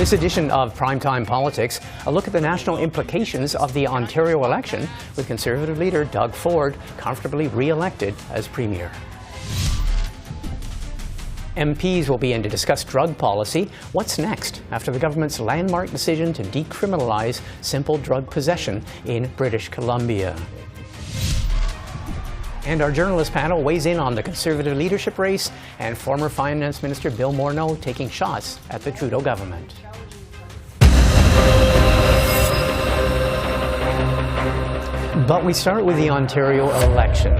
this edition of Primetime Politics, a look at the national implications of the Ontario election with Conservative leader Doug Ford comfortably re-elected as Premier. MPs will be in to discuss drug policy. What's next after the government's landmark decision to decriminalize simple drug possession in British Columbia? And our journalist panel weighs in on the Conservative leadership race and former Finance Minister Bill Morneau taking shots at the Trudeau government. But we start with the Ontario election.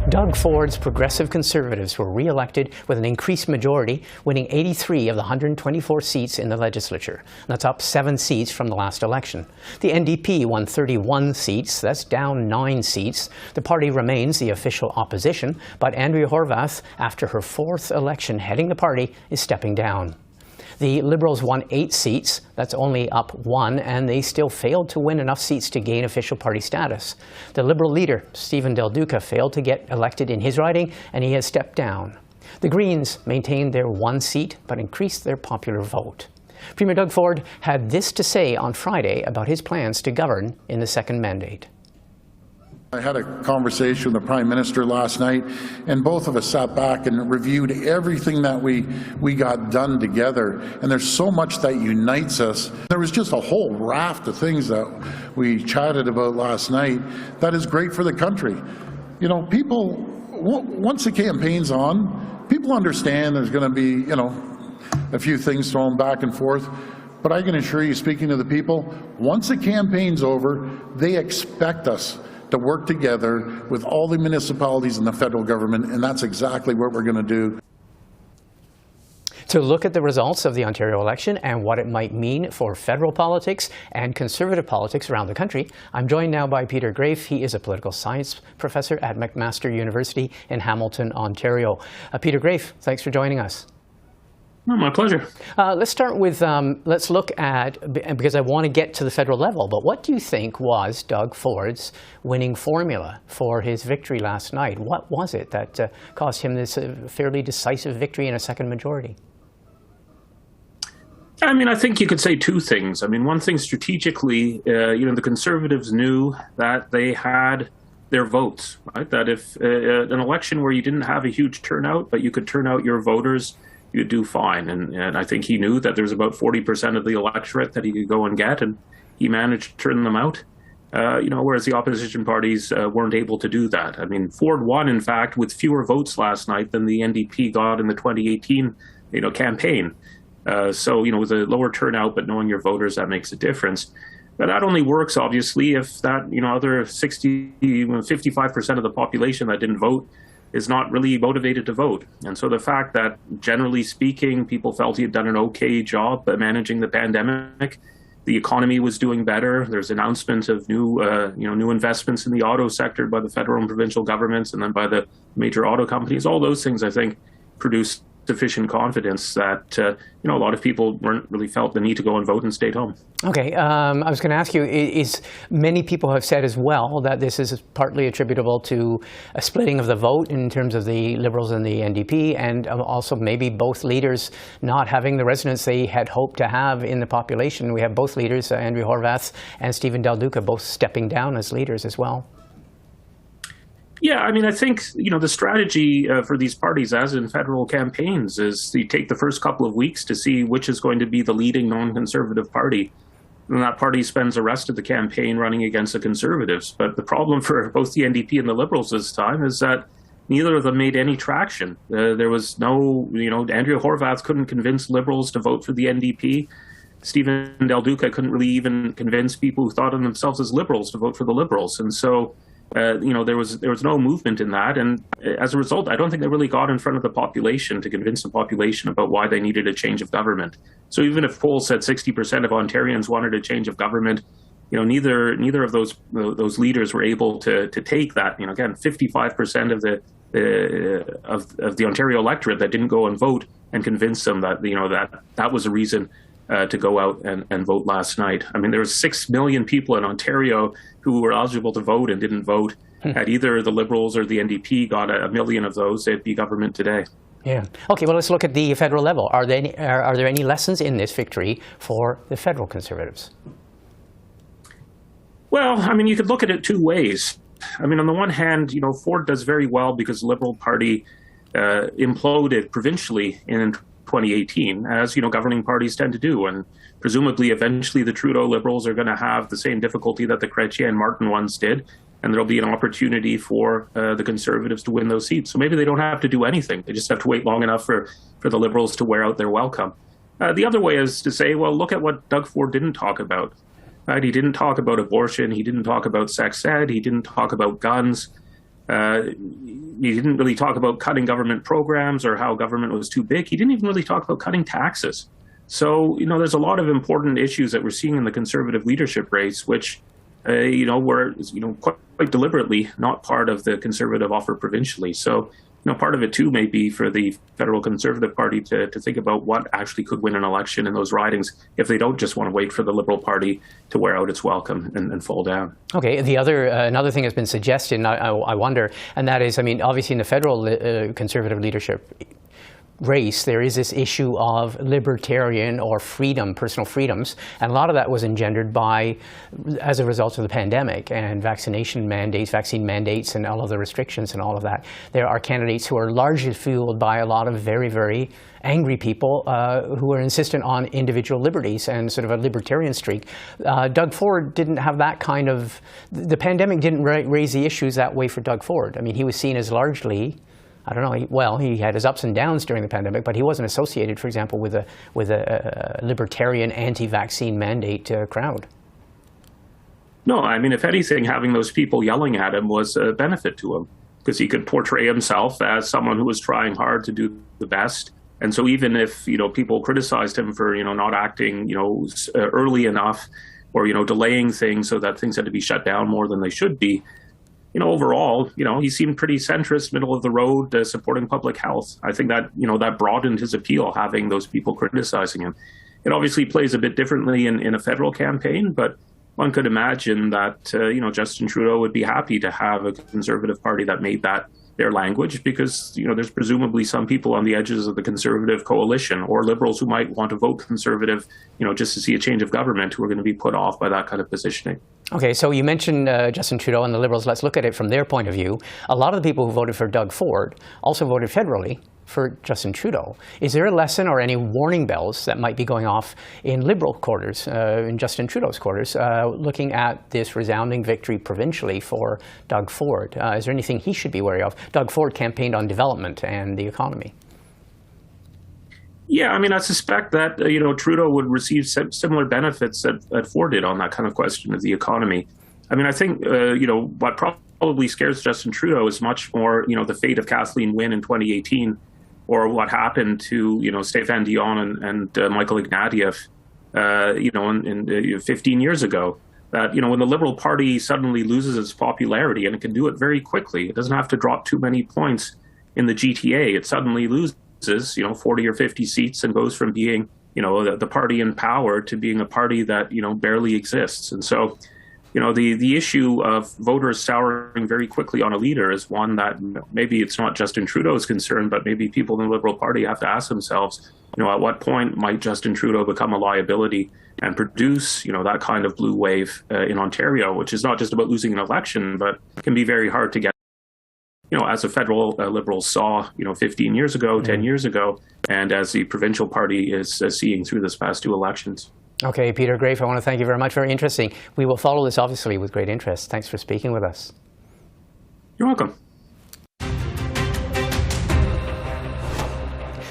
Doug Ford's Progressive Conservatives were re-elected with an increased majority, winning 83 of the 124 seats in the legislature. That's up 7 seats from the last election. The NDP won 31 seats. That's down 9 seats. The party remains the official opposition, but Andrea Horwath, after her 4th election heading the party, is stepping down. The Liberals won 8 seats, that's only up 1, and they still failed to win enough seats to gain official party status. The Liberal leader, Susan Delacourt, failed to get elected in his riding, and he has stepped down. The Greens maintained their 1 seat, but increased their popular vote. Premier Doug Ford had this to say on Friday about his plans to govern in the second mandate. I had a conversation with the Prime Minister last night, and both of us sat back and reviewed everything that we got done together. And there's so much that unites us. There was just a whole raft of things that we chatted about last night that is great for the country. You know, people, once the campaign's on, people understand there's going to be, you know, a few things thrown back and forth. But I can assure you, speaking to the people, once the campaign's over, they expect us to work together with all the municipalities and the federal government, and that's exactly what we're going to do. To look at the results of the Ontario election and what it might mean for federal politics and Conservative politics around the country, I'm joined now by Peter Graefe. He is a political science professor at McMaster University in Hamilton, Ontario. Peter Graefe, thanks for joining us. Oh, my pleasure. Let's start with, let's look at, because I want to get to the federal level, but what do you think was Doug Ford's winning formula for his victory last night? What was it that caused him this fairly decisive victory in a second majority? I mean, I think you could say 2 things. I mean, one thing strategically, you know, the Conservatives knew that they had their votes, right? That if an election where you didn't have a huge turnout, but you could turn out your voters, you'd do fine. And I think he knew that there's about 40% of the electorate that he could go and get, and he managed to turn them out. You know, whereas the opposition parties weren't able to do that. I mean, Ford won, in fact, with fewer votes last night than the NDP got in the 2018, you know, campaign. So, you know, with a lower turnout, but knowing your voters, that makes a difference. But that only works, obviously, if that, you know, other 55% of the population that didn't vote is not really motivated to vote. And so the fact that, generally speaking, people felt he had done an okay job at managing the pandemic, the economy was doing better, there's announcements of new investments in the auto sector by the federal and provincial governments and then by the major auto companies, all those things, I think, produced sufficient confidence that you know, a lot of people weren't really felt the need to go and vote and stayed home. Okay, I was going to ask you, many people have said as well that this is partly attributable to a splitting of the vote in terms of the Liberals and the NDP, and also maybe both leaders not having the resonance they had hoped to have in the population. We have both leaders, Andrea Horwath and Susan Delacourt, both stepping down as leaders as well. Yeah, I mean, I think, you know, the strategy for these parties, as in federal campaigns, is you take the first couple of weeks to see which is going to be the leading non-conservative party. And that party spends the rest of the campaign running against the Conservatives. But the problem for both the NDP and the Liberals this time is that neither of them made any traction. There was no, you know, Andrea Horwath couldn't convince Liberals to vote for the NDP. Susan Delacourt couldn't really even convince people who thought of themselves as Liberals to vote for the Liberals. And so you know, there was no movement in that, and as a result, I don't think they really got in front of the population to convince the population about why they needed a change of government. So even if polls said 60% of Ontarians wanted a change of government, you know, neither of those leaders were able to take that. You know, again, 55% of the Ontario electorate that didn't go and vote and convince them that, you know, that was a reason to go out and vote last night. I mean, there were 6 million people in Ontario who were eligible to vote and didn't vote. Had either the Liberals or the NDP got a million of those, they'd be government today. Yeah. Okay, well, let's look at the federal level. Are there any lessons in this victory for the federal Conservatives? Well, I mean, you could look at it two ways. I mean, on the one hand, Ford does very well because the Liberal Party imploded provincially in 2018, as, governing parties tend to do. And presumably, eventually, the Trudeau Liberals are going to have the same difficulty that the Chrétien and Martin ones did. And there'll be an opportunity for the Conservatives to win those seats. So maybe they don't have to do anything. They just have to wait long enough for the Liberals to wear out their welcome. The other way is to say, well, look at what Doug Ford didn't talk about. Right? He didn't talk about abortion. He didn't talk about sex ed. He didn't talk about guns. He didn't really talk about cutting government programs or how government was too big. He didn't even really talk about cutting taxes. So, there's a lot of important issues that we're seeing in the Conservative leadership race, which were quite deliberately not part of the Conservative offer provincially. So, part of it too may be for the federal Conservative Party to think about what actually could win an election in those ridings if they don't just want to wait for the Liberal Party to wear out its welcome and fall down. Okay, another thing has been suggested, and I wonder, and that is, I mean, obviously in the federal Conservative leadership race, there is this issue of libertarian or freedom, personal freedoms, and a lot of that was engendered as a result of the pandemic and vaccine mandates, and all of the restrictions and all of that. There are candidates who are largely fueled by a lot of very, very angry people who are insistent on individual liberties and sort of a libertarian streak. Doug Ford didn't have that kind of, the pandemic didn't raise the issues that way for Doug Ford. I mean, he was seen as largely, I don't know, he had his ups and downs during the pandemic, but he wasn't associated, for example, with a libertarian anti-vaccine mandate crowd. No, I mean, if anything, having those people yelling at him was a benefit to him, because he could portray himself as someone who was trying hard to do the best. And so even if, people criticized him for, not acting, early enough or, delaying things so that things had to be shut down more than they should be, overall, he seemed pretty centrist, middle of the road, supporting public health. I think that, that broadened his appeal, having those people criticizing him. It obviously plays a bit differently in a federal campaign, but one could imagine that, Justin Trudeau would be happy to have a Conservative Party that made that their language, because, there's presumably some people on the edges of the Conservative coalition or Liberals who might want to vote Conservative, just to see a change of government, who are going to be put off by that kind of positioning. Okay, so you mentioned Justin Trudeau and the Liberals. Let's look at it from their point of view. A lot of the people who voted for Doug Ford also voted federally for Justin Trudeau. Is there a lesson or any warning bells that might be going off in Liberal quarters, in Justin Trudeau's quarters, looking at this resounding victory provincially for Doug Ford? Is there anything he should be wary of? Doug Ford campaigned on development and the economy. Yeah, I mean, I suspect that, Trudeau would receive similar benefits that Ford did on that kind of question of the economy. I mean, I think, what probably scares Justin Trudeau is much more, the fate of Kathleen Wynne in 2018, or what happened to, Stéphane Dion and Michael Ignatieff, 15 years ago. That, when the Liberal Party suddenly loses its popularity, and it can do it very quickly, it doesn't have to drop too many points in the GTA. It suddenly loses, 40 or 50 seats and goes from being, the party in power to being a party that, barely exists. And so, the issue of voters souring very quickly on a leader is one that maybe it's not Justin Trudeau's concern, but maybe people in the Liberal Party have to ask themselves, at what point might Justin Trudeau become a liability and produce, that kind of blue wave in Ontario, which is not just about losing an election, but can be very hard to get, as the federal Liberals saw, 15 years ago, 10 years ago, and as the provincial party is seeing through this past two elections. Okay, Peter Graefe, I want to thank you very much. Very interesting. We will follow this, obviously, with great interest. Thanks for speaking with us. You're welcome.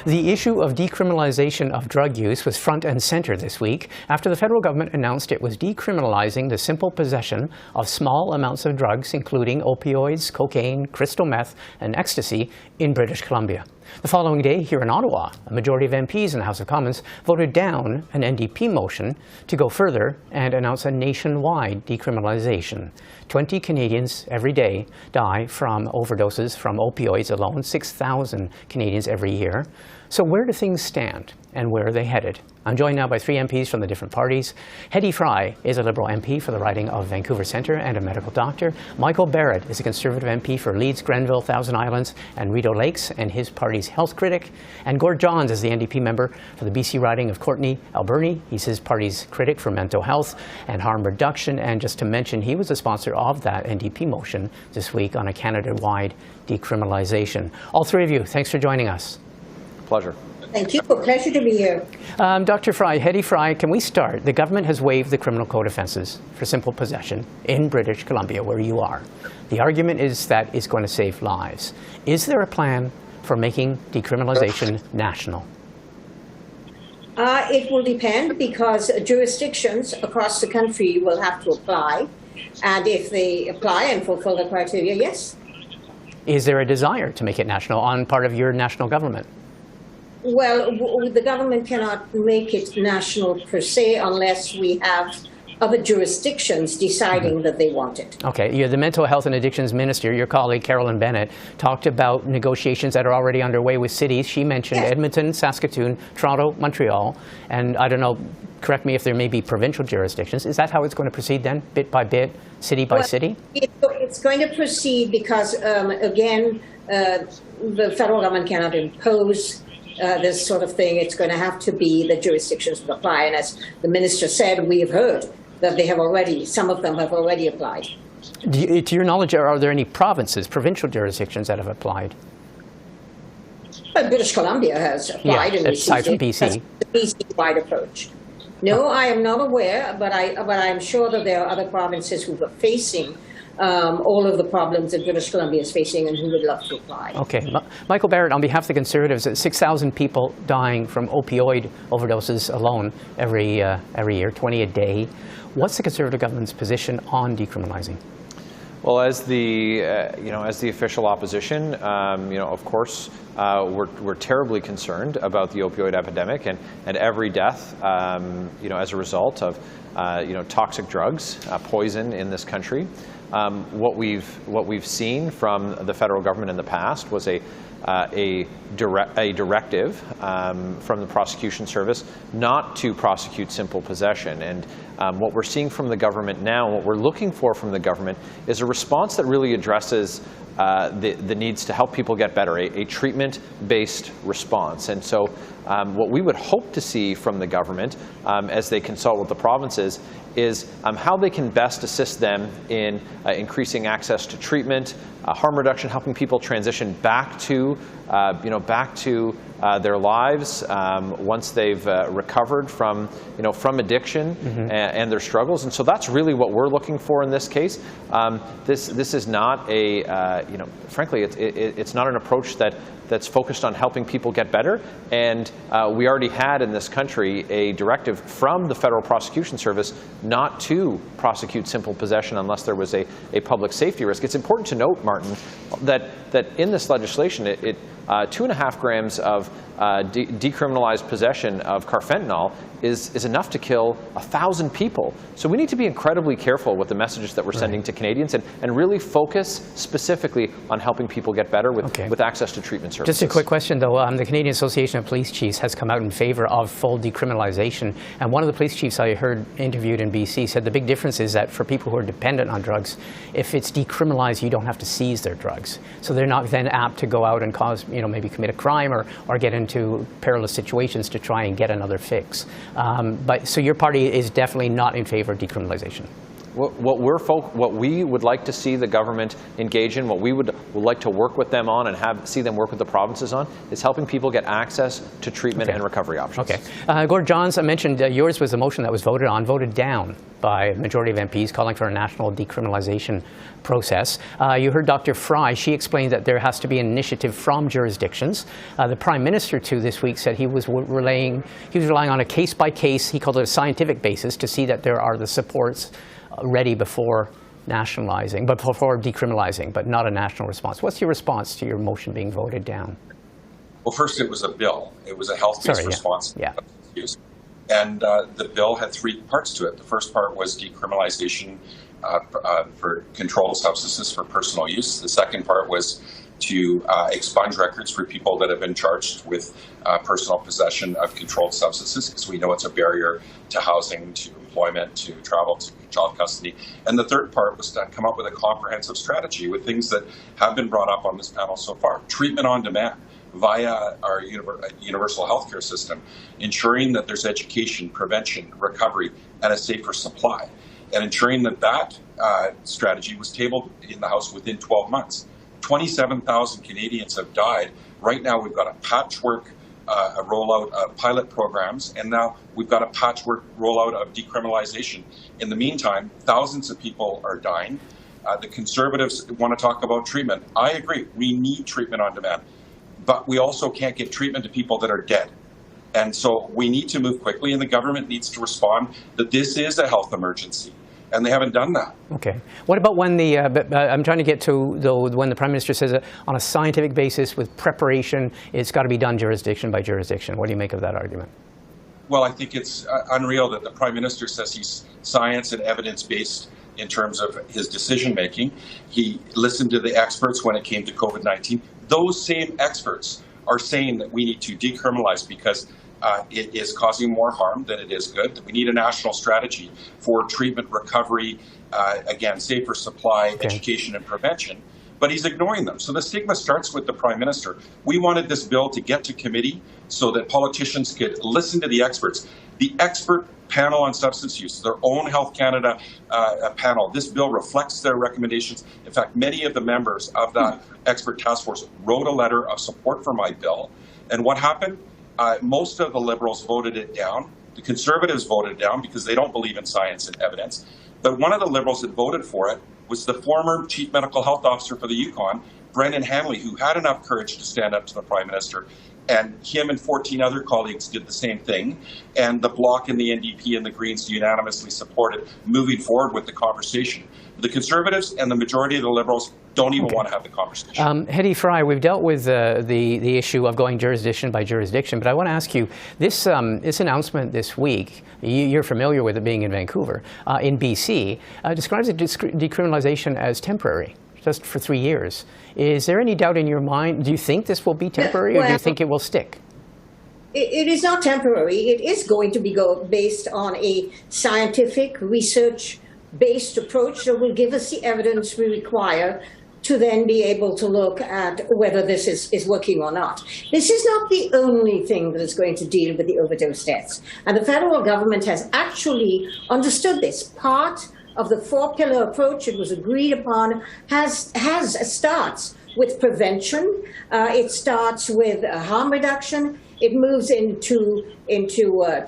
The issue of decriminalization of drug use was front and center this week after the federal government announced it was decriminalizing the simple possession of small amounts of drugs, including opioids, cocaine, crystal meth, and ecstasy in British Columbia. The following day, here in Ottawa, a majority of MPs in the House of Commons voted down an NDP motion to go further and announce a nationwide decriminalization. 20 Canadians every day die from overdoses from opioids alone, 6,000 Canadians every year. So where do things stand, and where are they headed? I'm joined now by three MPs from the different parties. Hedy Fry is a Liberal MP for the riding of Vancouver Centre and a medical doctor. Michael Barrett is a Conservative MP for Leeds, Grenville, Thousand Islands and Rideau Lakes and his party's health critic. And Gord Johns is the NDP member for the BC riding of Courtenay, Alberni. He's his party's critic for mental health and harm reduction. And just to mention, he was a sponsor of that NDP motion this week on a Canada-wide decriminalization. All three of you, thanks for joining us. Pleasure. Thank you. Pleasure to be here. Dr. Fry, Hedy Fry, can we start? The government has waived the criminal code offences for simple possession in British Columbia, where you are. The argument is that it's going to save lives. Is there a plan for making decriminalization national? It will depend, because jurisdictions across the country will have to apply. And if they apply and fulfill the criteria, yes. Is there a desire to make it national on part of your national government? Well, the government cannot make it national per se unless we have other jurisdictions deciding that they want it. Okay, you're the Mental Health and Addictions Minister. Your colleague, Carolyn Bennett, talked about negotiations that are already underway with cities. She mentioned Edmonton, Saskatoon, Toronto, Montreal, and I don't know, correct me if there may be provincial jurisdictions. Is that how it's going to proceed then, bit by bit, city by city? It's going to proceed because, again, the federal government cannot impose this sort of thing. It's going to have to be the jurisdictions that apply. And as the minister said, we have heard that they have already, some of them have already applied. To your knowledge, are there any provinces, provincial jurisdictions that have applied? Well, British Columbia has applied. Yeah, aside from BC. That's the BC-wide approach. No, I am not aware, but I'm sure that there are other provinces who are facing all of the problems that British Columbia is facing and who would love to apply. Okay. Michael Barrett, on behalf of the Conservatives, 6,000 people dying from opioid overdoses alone every year, 20 a day. What's the Conservative government's position on decriminalizing? Well, as the as the official opposition, of course, we're terribly concerned about the opioid epidemic and every death, as a result of toxic drugs, poison in this country. What we've seen from the federal government in the past was a directive from the prosecution service not to prosecute simple possession. And what we're seeing from the government now, what we're looking for from the government, is a response that really addresses the needs to help people get better, a treatment-based response. And so what we would hope to see from the government as they consult with the provinces is how they can best assist them in increasing access to treatment, harm reduction, helping people transition back to their lives once they've recovered from addiction and their struggles. And so that's really what we're looking for in this case. This is not frankly, it's not an approach that's focused on helping people get better. And we already had in this country a directive from the Federal Prosecution Service not to prosecute simple possession unless there was a public safety risk. It's important to note, Martin, that in this legislation, 2.5 grams of decriminalized possession of carfentanil is enough to kill 1,000 people. So we need to be incredibly careful with the messages that we're sending to Canadians and really focus specifically on helping people get better with access to treatment services. Just a quick question, though. The Canadian Association of Police Chiefs has come out in favor of full decriminalization. And one of the police chiefs I heard interviewed in BC said the big difference is that for people who are dependent on drugs, if it's decriminalized, you don't have to seize their drugs. So they're not then apt to go out and cause, maybe commit a crime or get into perilous situations to try and get another fix. So your party is definitely not in favor of decriminalization. What we would like to see the government engage in, what we would like to work with them on and see them work with the provinces on, is helping people get access to treatment and recovery options. Okay. Gord Johns, I mentioned yours was a motion that was voted down by a majority of MPs calling for a national decriminalization process. You heard Dr. Fry. She explained that there has to be an initiative from jurisdictions. The Prime Minister, too, this week said he was relying on a case-by-case, he called it a scientific basis, to see that there are the supports ready before decriminalizing, but not a national response. What's your response to your motion being voted down? Well, first, it was a bill. It was a health-based response. Yeah. And the bill had three parts to it. The first part was decriminalization for controlled substances for personal use. The second part was to expunge records for people that have been charged with personal possession of controlled substances, because we know it's a barrier to housing, to employment, to travel, to child custody. And the third part was to come up with a comprehensive strategy with things that have been brought up on this panel so far. Treatment on demand via our universal healthcare system, ensuring that there's education, prevention, recovery, and a safer supply, and ensuring that that strategy was tabled in the House within 12 months. 27,000 Canadians have died. Right now we've got a patchwork a rollout of pilot programs, and now we've got a patchwork rollout of decriminalization. In the meantime, thousands of people are dying. The Conservatives want to talk about treatment. I agree, we need treatment on demand, but we also can't give treatment to people that are dead. And so we need to move quickly, and the government needs to respond that this is a health emergency. And they haven't done that. Okay. What about when the, I'm trying to get to, though, when the Prime Minister says that on a scientific basis with preparation, it's got to be done jurisdiction by jurisdiction. What do you make of that argument? Well, I think it's unreal that the Prime Minister says he's science and evidence-based in terms of his decision-making. He listened to the experts when it came to COVID-19. Those same experts are saying that we need to decriminalize because it is causing more harm than it is good, that we need a national strategy for treatment, recovery, again, safer supply, education, and prevention. But he's ignoring them. So the stigma starts with the Prime Minister. We wanted this bill to get to committee so that politicians could listen to the experts. The expert panel on substance use, their own Health Canada panel, this bill reflects their recommendations. In fact, many of the members of that expert task force wrote a letter of support for my bill. And what happened? Most of the Liberals voted it down. The Conservatives voted it down because they don't believe in science and evidence. But one of the Liberals that voted for it was the former Chief Medical Health Officer for the Yukon, Brendan Hanley, who had enough courage to stand up to the Prime Minister. And him and 14 other colleagues did the same thing. And the Bloc and the NDP and the Greens unanimously supported moving forward with the conversation. The Conservatives and the majority of the Liberals don't even want to have the conversation. Hedy Fry, we've dealt with the issue of going jurisdiction by jurisdiction, but I want to ask you, this announcement this week, you're familiar with it being in Vancouver, in BC, describes decriminalization as temporary, just for 3 years. Is there any doubt in your mind? Do you think this will be temporary, or do you think it will stick? It is not temporary. It is going to be based on a scientific, research-based approach that will give us the evidence we require to then be able to look at whether this is working or not. This is not the only thing that is going to deal with the overdose deaths. And the federal government has actually understood this. Part of the 4-pillar approach it was agreed upon starts with prevention. It starts with harm reduction. It moves into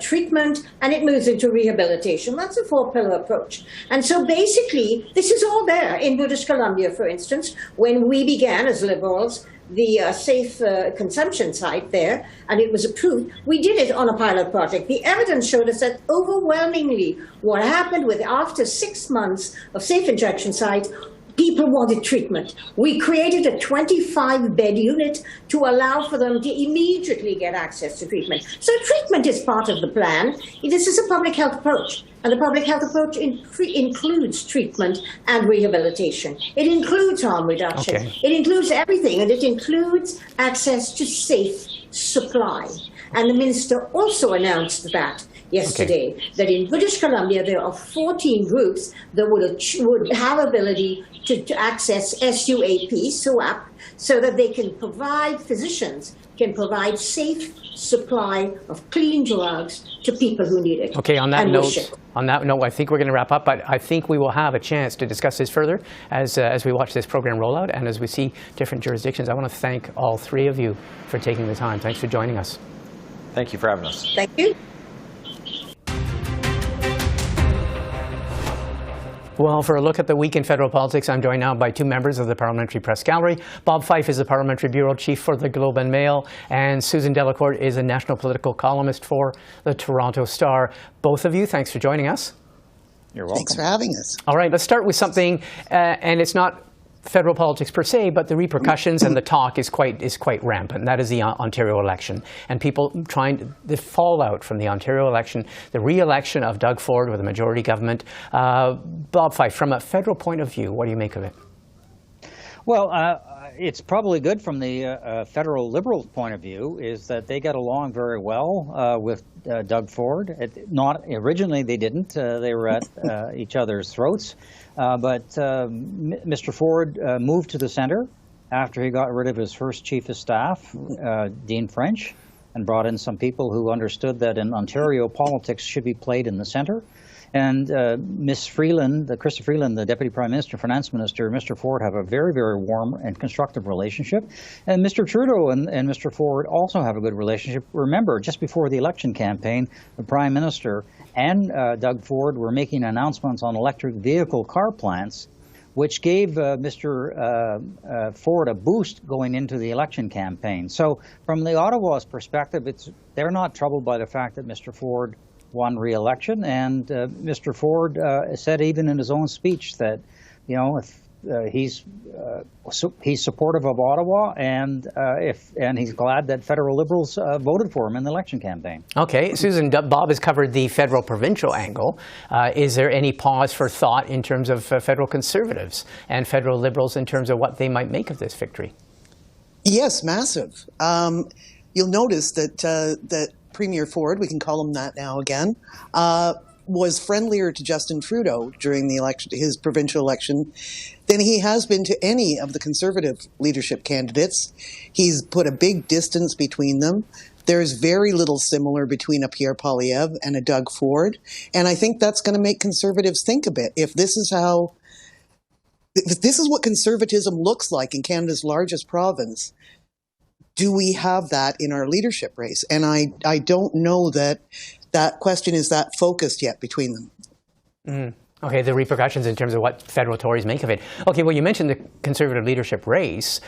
treatment, and it moves into rehabilitation. That's a 4-pillar approach. And so basically, this is all there. In British Columbia, for instance, when we began as Liberals, the safe consumption site there, and it was approved, we did it on a pilot project. The evidence showed us that overwhelmingly what happened with after 6 months of safe injection sites, people wanted treatment. We created a 25-bed unit to allow for them to immediately get access to treatment. So treatment is part of the plan. This is a public health approach. And the public health approach includes treatment and rehabilitation. It includes harm reduction. Okay. It includes everything, and it includes access to safe supply. And the minister also announced that yesterday, that in British Columbia there are 14 groups that would have ability to access SUAP, so that they can provide, physicians can provide safe supply of clean drugs to people who need it. Okay, on that note, I think we're going to wrap up, but I think we will have a chance to discuss this further as we watch this program roll out and as we see different jurisdictions. I want to thank all 3 of you for taking the time. Thanks for joining us. Thank you for having us. Thank you. Well, for a look at the week in federal politics, I'm joined now by 2 members of the Parliamentary Press Gallery. Bob Fife is the Parliamentary Bureau Chief for the Globe and Mail, and Susan Delacourt is a national political columnist for the Toronto Star. Both of you, thanks for joining us. You're welcome. Thanks for having us. All right, let's start with something, and it's not federal politics per se, but the repercussions and the talk is quite rampant. That is the Ontario election, and people the fallout from the Ontario election, the re-election of Doug Ford with a majority government. Bob Fife, from a federal point of view, what do you make of it? Well, it's probably good from the federal Liberal point of view, is that they got along very well with Doug Ford. Not originally they didn't. They were at each other's throats. But Mr. Ford moved to the center after he got rid of his first chief of staff, Dean French, and brought in some people who understood that in Ontario, politics should be played in the center. And Miss Freeland, Chrystia Freeland, the Deputy Prime Minister, Finance Minister, Mr. Ford have a very, very warm and constructive relationship. And Mr. Trudeau and Mr. Ford also have a good relationship. Remember, just before the election campaign, the Prime Minister and Doug Ford were making announcements on electric vehicle car plants, which gave Mr. Ford a boost going into the election campaign. So from the Ottawa's perspective, they're not troubled by the fact that Mr. Ford won re-election, and Mr. Ford said even in his own speech that, you know, if he's supportive of Ottawa, and he's glad that federal Liberals voted for him in the election campaign. Okay, Susan, Bob has covered the federal-provincial angle. Is there any pause for thought in terms of federal Conservatives and federal Liberals in terms of what they might make of this victory? Yes, massive. You'll notice that Premier Ford, we can call him that now again, was friendlier to Justin Trudeau during the election, his provincial election, than he has been to any of the Conservative leadership candidates. He's put a big distance between them. There's very little similar between a Pierre Poilievre and a Doug Ford, and I think that's going to make Conservatives think a bit. If this is what conservatism looks like in Canada's largest province, do we have that in our leadership race? And I don't know that question is that focused yet between them. Mm. Okay, the repercussions in terms of what federal Tories make of it. Okay, well, you mentioned the Conservative leadership race.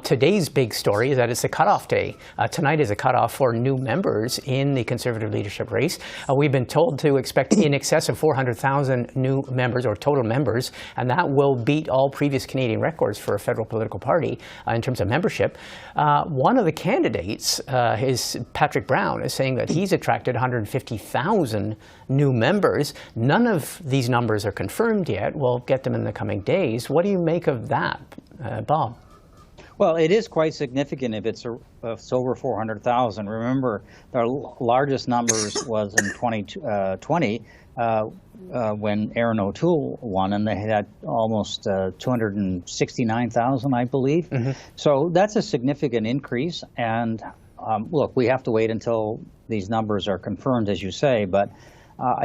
Today's big story is that it's the cutoff day. Tonight is a cutoff for new members in the Conservative leadership race. We've been told to expect in excess of 400,000 new members, or total members, and that will beat all previous Canadian records for a federal political party in terms of membership. One of the candidates, Patrick Brown, is saying that he's attracted 150,000 new members. None of these numbers are confirmed yet. We'll get them in the coming days. What do you make of that, Bob? Well, it is quite significant if it's over 400,000. Remember, the largest numbers was in 2020 when Aaron O'Toole won, and they had almost 269,000, I believe. Mm-hmm. So that's a significant increase. And look, we have to wait until these numbers are confirmed, as you say, but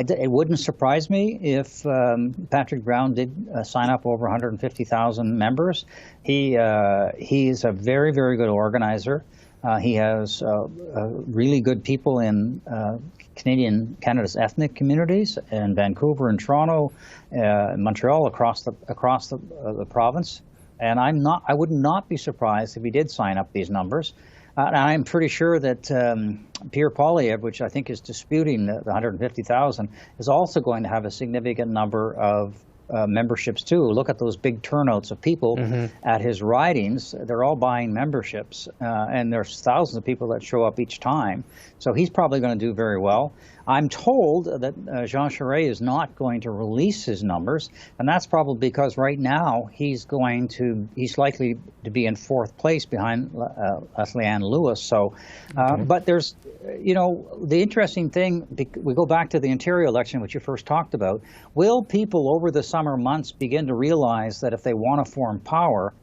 it wouldn't surprise me if Patrick Brown did sign up over 150,000 members. He's a very, very good organizer. He has really good people in Canada's ethnic communities in Vancouver and Toronto, Montreal, across the province. And I would not be surprised if he did sign up these numbers. I'm pretty sure that Pierre Poilievre, which I think is disputing the 150,000, is also going to have a significant number of memberships too. Look at those big turnouts of people at his ridings. They're all buying memberships, and there's thousands of people that show up each time. So he's probably going to do very well. I'm told that Jean Charest is not going to release his numbers, and that's probably because right now he's likely to be in fourth place behind Leanne Lewis. So, but there's, the interesting thing, we go back to the Ontario election, which you first talked about. Will people over the summer months begin to realize that if they want to form power,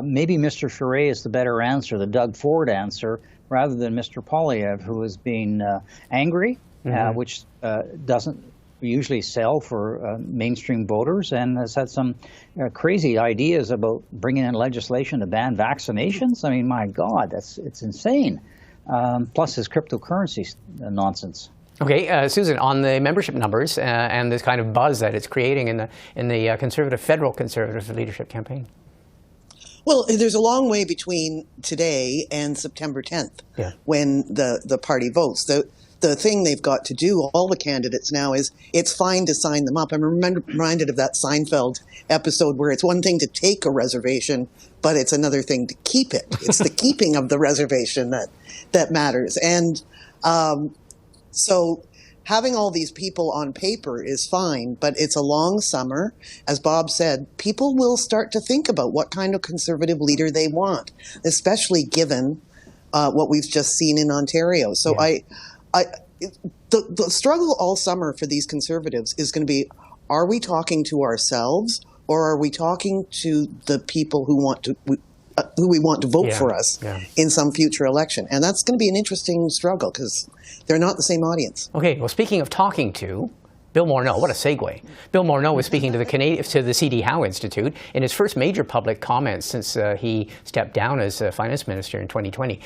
maybe Mr. Charest is the better answer, the Doug Ford answer, rather than Mr. Poilievre, who is being angry, which doesn't usually sell for mainstream voters, and has had some crazy ideas about bringing in legislation to ban vaccinations. I mean, my God, it's insane. Plus his cryptocurrency nonsense. Okay, Susan, on the membership numbers and this kind of buzz that it's creating in the federal Conservative leadership campaign. Well, there's a long way between today and September 10th, when the party votes. The thing they've got to do, all the candidates now, is it's fine to sign them up. I'm reminded of that Seinfeld episode where it's one thing to take a reservation, but it's another thing to keep it. It's the keeping of the reservation that matters. And so having all these people on paper is fine, but it's a long summer. As Bob said, people will start to think about what kind of Conservative leader they want, especially given what we've just seen in Ontario. So the struggle all summer for these Conservatives is going to be, are we talking to ourselves, or are we talking to the people who we want to vote for us in some future election? And that's going to be an interesting struggle because they're not the same audience. Okay, well, speaking of talking to, Bill Morneau, what a segue. Bill Morneau was speaking to the C.D. Howe Institute in his first major public comments since he stepped down as finance minister in 2020.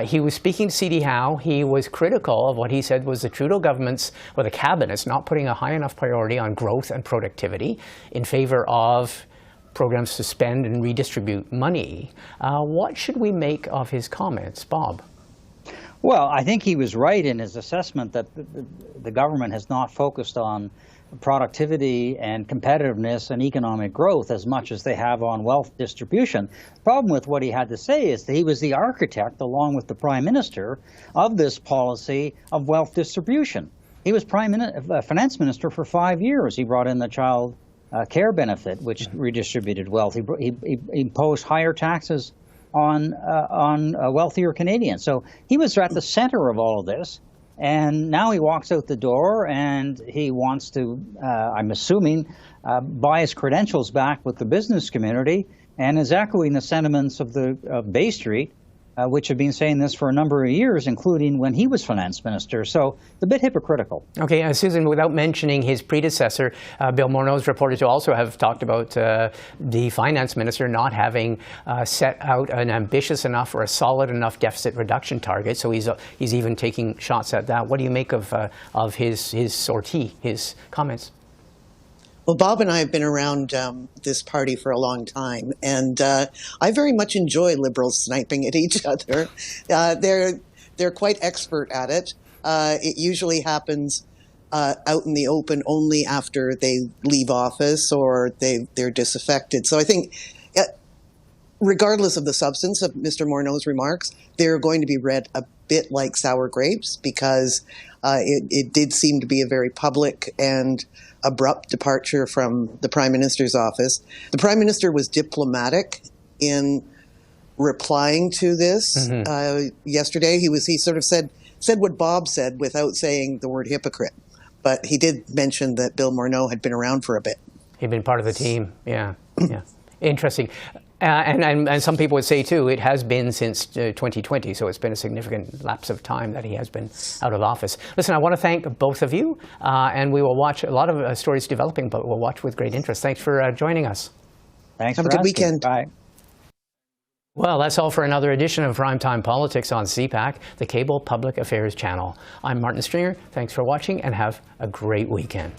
He was speaking to C.D. Howe. He was critical of what he said was the Trudeau government's, or the cabinet's, not putting a high enough priority on growth and productivity in favor of programs to spend and redistribute money. What should we make of his comments, Bob? Well, I think he was right in his assessment that the government has not focused on productivity and competitiveness and economic growth as much as they have on wealth distribution. The problem with what he had to say is that he was the architect, along with the Prime Minister, of this policy of wealth distribution. He was finance minister for 5 years. He brought in the child care benefit, which redistributed wealth. He imposed higher taxes on wealthier Canadians. So he was at the center of all of this, and now he walks out the door and he wants to, I'm assuming, buy his credentials back with the business community, and is echoing the sentiments of Bay Street, which have been saying this for a number of years, including when he was finance minister. So it's a bit hypocritical. Okay, Susan, without mentioning his predecessor, Bill Morneau is reported to also have talked about the finance minister not having set out an ambitious enough or a solid enough deficit reduction target. So he's even taking shots at that. What do you make of his sortie, his comments? Well, Bob and I have been around this party for a long time, and I very much enjoy Liberals sniping at each other. They're quite expert at it. It usually happens out in the open only after they leave office or they're disaffected. So I think, regardless of the substance of Mr. Morneau's remarks, they're going to be read a bit like sour grapes, because it did seem to be a very public and abrupt departure from the Prime Minister's office. The Prime Minister was diplomatic in replying to this yesterday. He sort of said what Bob said without saying the word hypocrite. But he did mention that Bill Morneau had been around for a bit. He'd been part of the team, yeah. Interesting. And some people would say, too, it has been since 2020, so it's been a significant lapse of time that he has been out of office. Listen, I want to thank both of you, and we will watch a lot of stories developing, but we'll watch with great interest. Thanks for joining us. Thanks Have for a good asking. weekend. Bye. Well, that's all for another edition of PrimeTime Politics on CPAC, the Cable Public Affairs channel. I'm Martin Stringer. Thanks for watching, and have a great weekend.